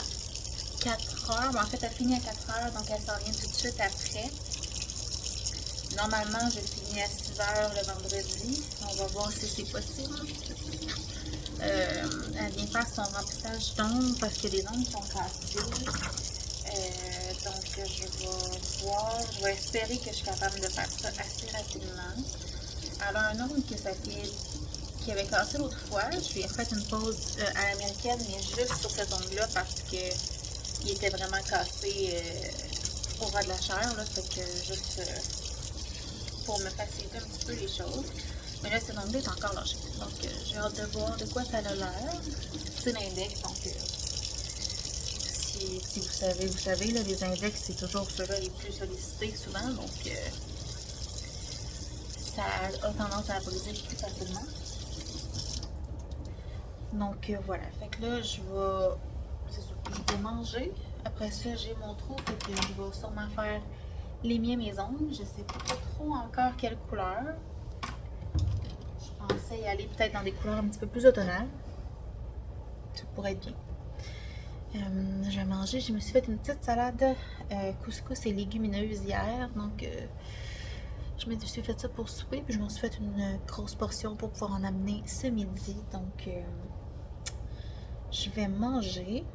Speaker 1: 4h, mais en fait elle finit à 4h, donc elle s'en vient tout de suite après. Normalement je finis à 6h le vendredi, on va voir si c'est possible. Elle vient faire son remplissage d'ongles parce que les ongles sont cassés. Donc je vais espérer que je suis capable de faire ça assez rapidement. Elle a un ongle qui avait cassé l'autre fois. Je lui ai fait une pause à l'américaine, mais juste sur cet ongle-là parce qu'il était vraiment cassé au ras de la chair. Là, fait que juste pour me faciliter un petit peu les choses. Mais là, cet ongle est encore lâché. Donc, j'ai hâte de voir de quoi ça a l'air. C'est l'index, donc si vous savez, vous savez, là, les index, c'est toujours ceux-là les plus sollicités souvent. Donc, ça a tendance à briser plus facilement. Donc, voilà. Fait que là, je vais manger. Après ça, j'ai mon trou. Fait que je vais sûrement faire les miens, mes ongles. Je sais pas trop encore quelle couleur. Je pensais y aller peut-être dans des couleurs un petit peu plus automnales. Ça pourrait être bien. Je vais manger. Je me suis fait une petite salade couscous et légumineuse hier. Donc, je me suis fait ça pour souper. Puis, je m'en suis fait une grosse portion pour pouvoir en amener ce midi. Donc, je vais manger.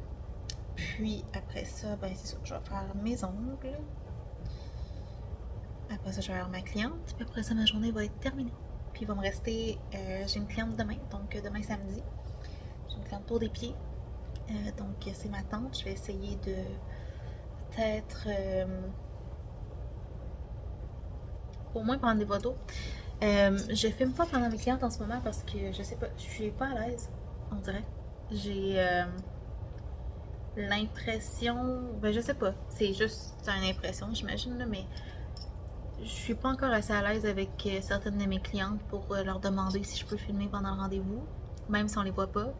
Speaker 1: Puis, après ça, ben c'est ça. Je vais faire mes ongles. Après ça, je vais avoir ma cliente. Puis après ça, ma journée va être terminée. Puis il va me rester... j'ai une cliente demain, donc demain samedi. J'ai une cliente pour des pieds. Donc c'est ma tante. Je vais essayer de peut-être au moins prendre des photos. Je filme pas pendant mes clientes en ce moment parce que je sais pas, je suis pas à l'aise, on dirait. J'ai l'impression... Ben je sais pas, c'est juste une impression j'imagine là, mais... je suis pas encore assez à l'aise avec certaines de mes clientes pour leur demander si je peux filmer pendant le rendez-vous, même si on les voit pas.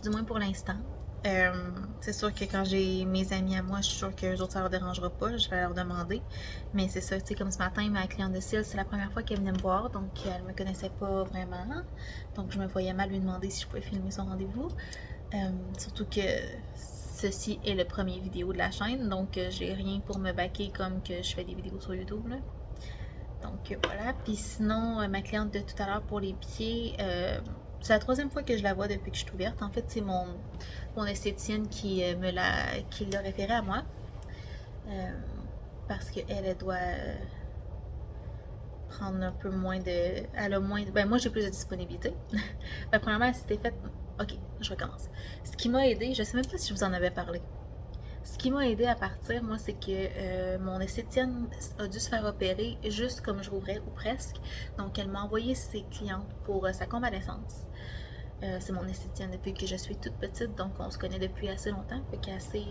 Speaker 1: Du moins pour l'instant. C'est sûr que quand j'ai mes amis à moi, je suis sûre que les autres ça leur dérangera pas, je vais leur demander. Mais c'est ça, tu sais, comme ce matin, ma cliente de cils, c'est la première fois qu'elle venait me voir, donc elle me connaissait pas vraiment. Donc je me voyais mal lui demander si je pouvais filmer son rendez-vous. Surtout que ceci est le premier vidéo de la chaîne, donc j'ai rien pour me baquer comme que je fais des vidéos sur YouTube, là. Donc voilà. Puis sinon, ma cliente de tout à l'heure pour les pieds, c'est la troisième fois que je la vois depuis que je suis ouverte. En fait, c'est mon esthéticienne qui l'a référé à moi. Parce qu'elle, elle doit prendre un peu moins de. Elle a moins. Ben, moi, j'ai plus de disponibilité. Ben, premièrement, elle s'était faite. Ok, je recommence. Ce qui m'a aidé, je sais même pas si je vous en avais parlé. Ce qui m'a aidé à partir, moi, c'est que mon esthéticienne a dû se faire opérer juste comme je rouvrais, ou presque. Donc, elle m'a envoyé ses clientes pour sa convalescence. C'est mon esthéticienne depuis que je suis toute petite, donc on se connaît depuis assez longtemps. Fait qu'elle sait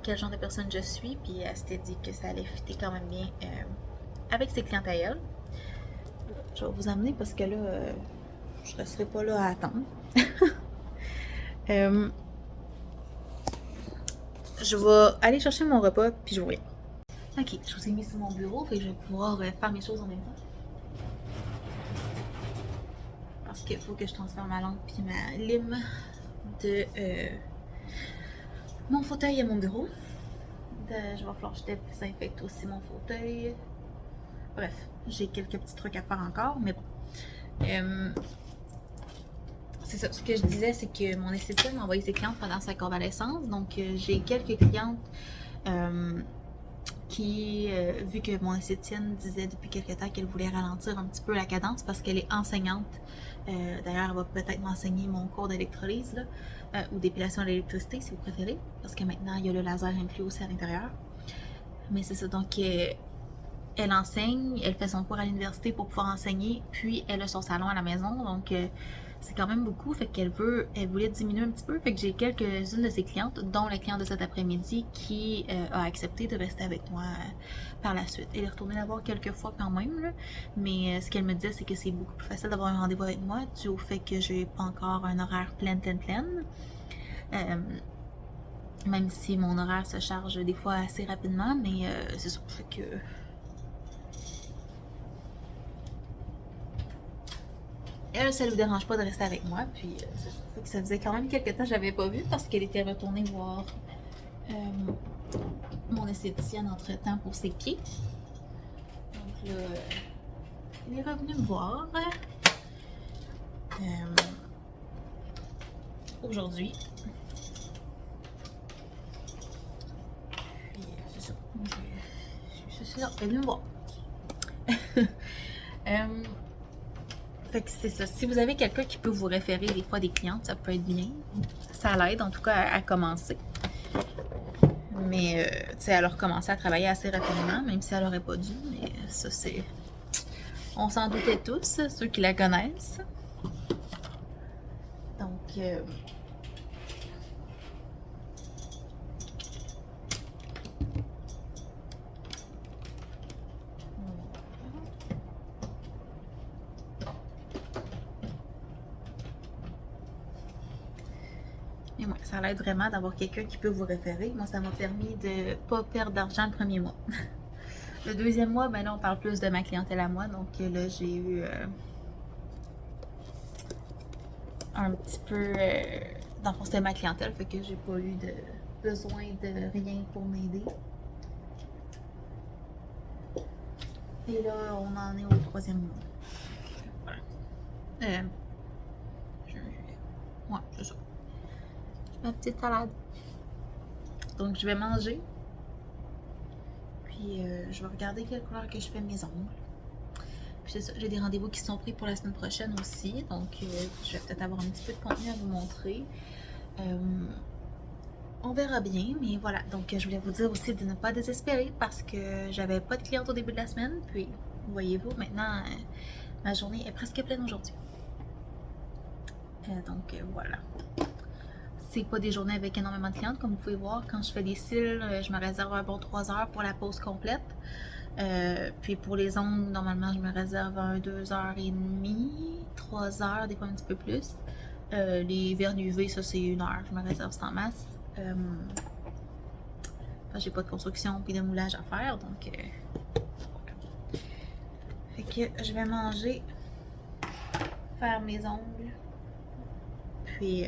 Speaker 1: quel genre de personne je suis, puis elle s'était dit que ça allait fitter quand même bien avec ses clientes à elle. Je vais vous amener parce que là, je resterai pas là à attendre. Je vais aller chercher mon repas, puis je vous reviens. Ok, je vous ai mis sur mon bureau, fait que je vais pouvoir faire mes choses en même temps. Parce qu'il faut que je transfère ma lampe puis ma lime de mon fauteuil à mon bureau. Je vais falloir que je désinfecte aussi mon fauteuil. Bref, j'ai quelques petits trucs à faire encore, mais bon. C'est ça, ce que je disais, c'est que mon esthéticienne m'a envoyé ses clientes pendant sa convalescence. Donc, j'ai quelques clientes qui, vu que mon esthéticienne disait depuis quelques temps qu'elle voulait ralentir un petit peu la cadence parce qu'elle est enseignante. D'ailleurs, elle va peut-être m'enseigner mon cours d'électrolyse ou d'épilation à l'électricité si vous préférez, parce que maintenant il y a le laser inclus aussi à l'intérieur. Mais c'est ça, donc elle enseigne, elle fait son cours à l'université pour pouvoir enseigner, puis elle a son salon à la maison, donc c'est quand même beaucoup, fait qu'elle voulait diminuer un petit peu, fait que j'ai quelques-unes de ses clientes, dont la cliente de cet après-midi qui a accepté de rester avec moi par la suite. Elle est retournée la voir quelques fois quand même, là, mais ce qu'elle me disait, c'est que c'est beaucoup plus facile d'avoir un rendez-vous avec moi, dû au fait que j'ai pas encore un horaire plein. Même si mon horaire se charge des fois assez rapidement, mais c'est sûr que elle, ça ne lui dérange pas de rester avec moi. Puis ça faisait quand même quelques temps que je l'avais pas vue parce qu'elle était retournée voir mon esthéticienne entre-temps pour ses pieds. Donc là, elle est revenue me voir aujourd'hui. Puis c'est ça. C'est ça, elle est venue me voir. Fait que c'est ça. Si vous avez quelqu'un qui peut vous référer des fois des clientes, ça peut être bien. Ça l'aide en tout cas à commencer. Mais tu sais, elle a recommencé à travailler assez rapidement, même si elle n'aurait pas dû. Mais ça, c'est. On s'en doutait tous, ceux qui la connaissent. Donc. Et moi, ça l'aide vraiment d'avoir quelqu'un qui peut vous référer. Moi, ça m'a permis de ne pas perdre d'argent le premier mois. Le deuxième mois, ben là, on parle plus de ma clientèle à moi. Donc là, j'ai eu un petit peu. Dans le fond, c'était ma clientèle, fait que j'ai pas eu de besoin de rien pour m'aider. Et là, on en est au troisième mois. Voilà. Ouais, c'est ça. Ma petite salade. Donc, je vais manger. Puis, je vais regarder quelle couleur que je fais mes ongles. Puis, c'est ça. J'ai des rendez-vous qui sont pris pour la semaine prochaine aussi. Donc, je vais peut-être avoir un petit peu de contenu à vous montrer. On verra bien, mais voilà. Donc, je voulais vous dire aussi de ne pas désespérer parce que j'avais pas de clientes au début de la semaine. Puis, voyez-vous, maintenant, ma journée est presque pleine aujourd'hui. Donc, voilà. C'est pas des journées avec énormément de clientes, comme vous pouvez voir. Quand je fais des cils, je me réserve un bon 3 heures pour la pause complète. Puis pour les ongles, normalement, je me réserve un 2h30, 3 heures, des fois un petit peu plus. Les vernis UV, ça c'est 1 heure. Je me réserve ça en masse. J'ai pas de construction puis de moulage à faire, donc fait que je vais manger, faire mes ongles, puis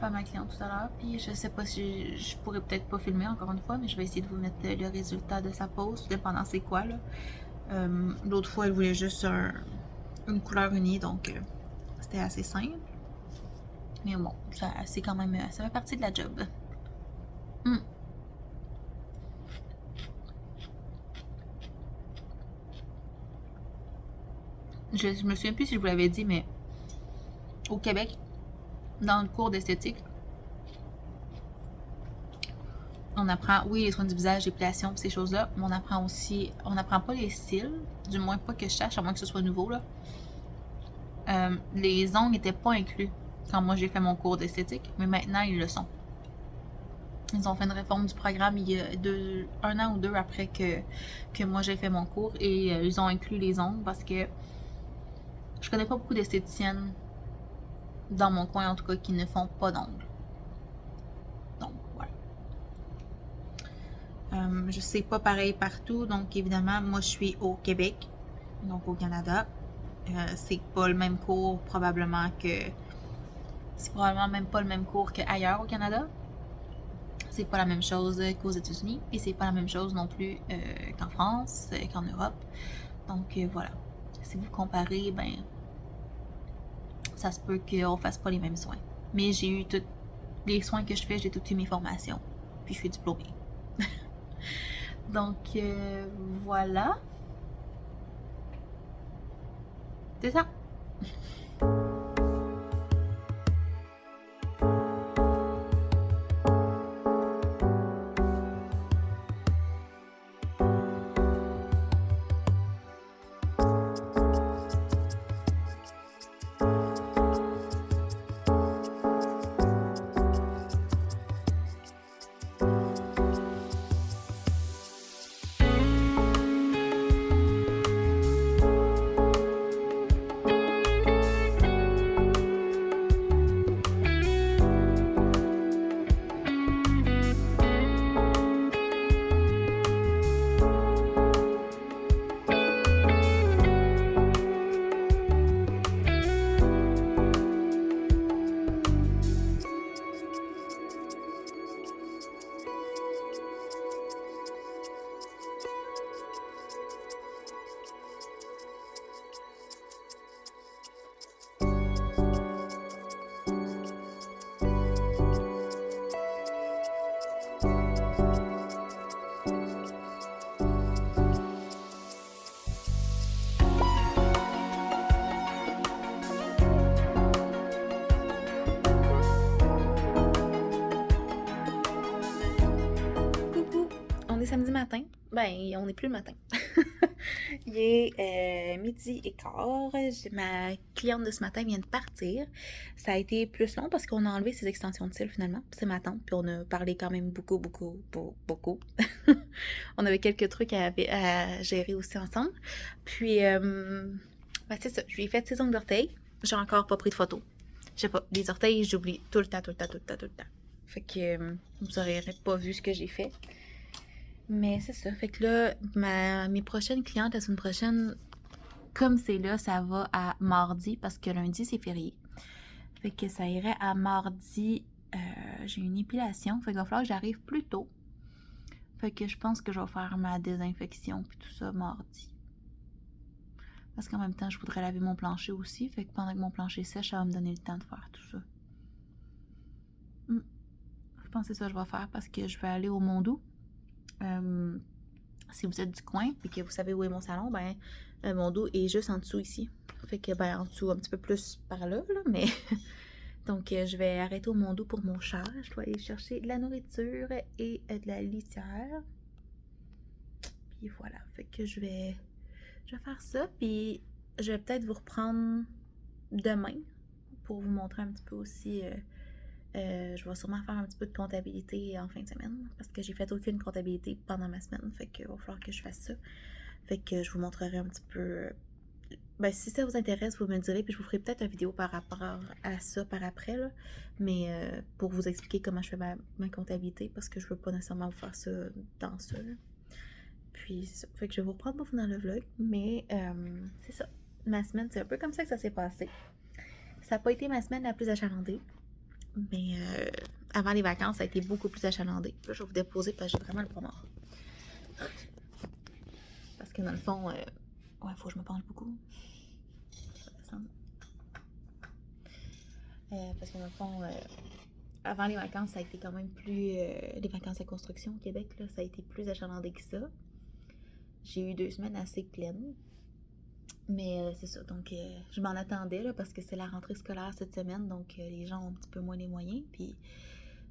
Speaker 1: faire ma cliente tout à l'heure. Puis je sais pas si je pourrais peut-être pas filmer encore une fois, mais je vais essayer de vous mettre le résultat de sa pose, dépendant c'est quoi là. L'autre fois, elle voulait juste une couleur unie, donc c'était assez simple. Mais bon, c'est quand même, ça fait partie de la job. Mm. Je me souviens plus si je vous l'avais dit, mais au Québec, dans le cours d'esthétique, on apprend, oui, les soins du visage, l'épilation, ces choses-là, mais on apprend aussi, on n'apprend pas les styles, du moins pas que je sache, à moins que ce soit nouveau, là. Les ongles n'étaient pas inclus quand moi j'ai fait mon cours d'esthétique, mais maintenant ils le sont. Ils ont fait une réforme du programme il y a un an ou deux après que moi j'ai fait mon cours et ils ont inclus les ongles parce que je connais pas beaucoup d'esthéticiennes dans mon coin en tout cas qui ne font pas d'ongles. Donc voilà. Je sais pas pareil partout, donc évidemment moi je suis au Québec, donc au Canada. C'est pas le même cours probablement que... C'est probablement même pas le même cours qu'ailleurs au Canada. C'est pas la même chose qu'aux États-Unis et c'est pas la même chose non plus qu'en France, qu'en Europe. Donc voilà. Si vous comparez, ben ça se peut qu'on fasse pas les mêmes soins. Mais j'ai eu tous les soins que je fais, j'ai toutes eu mes formations. Puis je suis diplômée. Donc voilà. C'est ça. Samedi matin, ben on n'est plus le matin. Il est midi et quart. Ma cliente de ce matin vient de partir. Ça a été plus long parce qu'on a enlevé ses extensions de cils finalement. C'est ma tante, puis on a parlé quand même beaucoup. On avait quelques trucs à gérer aussi ensemble. Puis, ben c'est ça. Je lui ai fait ses ongles d'orteil. J'ai encore pas pris de photo. Je sais pas, les orteils, j'oublie tout le temps. Fait que vous aurez pas vu ce que j'ai fait. Mais c'est ça. Fait que là, mes prochaines clientes la semaine prochaine, comme c'est là, ça va à mardi parce que lundi, c'est férié. Fait que ça irait à mardi. J'ai une épilation. Fait qu'il va falloir que j'arrive plus tôt. Fait que je pense que je vais faire ma désinfection puis tout ça mardi. Parce qu'en même temps, je voudrais laver mon plancher aussi. Fait que pendant que mon plancher sèche, ça va me donner le temps de faire tout ça. Je pense que c'est ça que je vais faire parce que je vais aller au Mondou. Si vous êtes du coin et que vous savez où est mon salon, ben mon dos est juste en dessous ici. Fait que ben en dessous un petit peu plus par là, mais donc je vais arrêter au Mondou pour mon chat. Je dois aller chercher de la nourriture et de la litière. Puis voilà, fait que je vais faire ça, puis je vais peut-être vous reprendre demain pour vous montrer un petit peu aussi. Je vais sûrement faire un petit peu de comptabilité en fin de semaine parce que j'ai fait aucune comptabilité pendant ma semaine. Fait qu'il va falloir que je fasse ça. Fait que je vous montrerai un petit peu. Ben, si ça vous intéresse, vous me le direz. Puis je vous ferai peut-être une vidéo par rapport à ça par après. Là. Mais pour vous expliquer comment je fais ma comptabilité parce que je veux pas nécessairement vous faire ça dans ça. Là. Puis c'est ça. Fait que je vais vous reprendre pour vous dans le vlog. Mais c'est ça. Ma semaine, c'est un peu comme ça que ça s'est passé. Ça n'a pas été ma semaine la plus achalandée. Mais avant les vacances, ça a été beaucoup plus achalandé. Là, je vais vous déposer parce que j'ai vraiment le bras mort. Parce que dans le fond, ouais, faut que je me penche beaucoup. Je vais descendre. Parce que dans le fond, avant les vacances, ça a été quand même plus. Les vacances de construction au Québec, là, ça a été plus achalandé que ça. J'ai eu 2 semaines assez pleines. Mais c'est ça, donc je m'en attendais là, parce que c'est la rentrée scolaire cette semaine, donc les gens ont un petit peu moins les moyens. Puis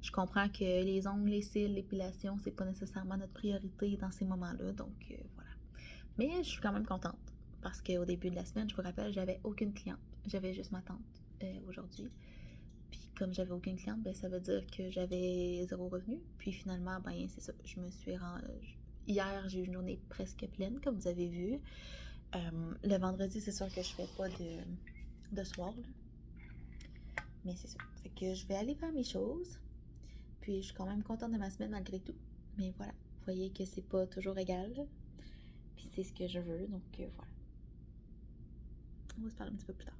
Speaker 1: je comprends que les ongles, les cils, l'épilation, c'est pas nécessairement notre priorité dans ces moments-là, donc voilà. Mais je suis quand même contente parce qu'au début de la semaine, je vous rappelle, j'avais aucune cliente. J'avais juste ma tante aujourd'hui. Puis comme j'avais aucune cliente, ben, ça veut dire que j'avais zéro revenu. Puis finalement, ben c'est ça, je me suis Hier, j'ai eu une journée presque pleine, comme vous avez vu. Le vendredi, c'est sûr que je fais pas de soir, là. Mais c'est ça. Fait que je vais aller faire mes choses. Puis je suis quand même contente de ma semaine malgré tout. Mais voilà. Vous voyez que c'est pas toujours égal, là. Puis c'est ce que je veux, donc voilà. On va se parler un petit peu plus tard.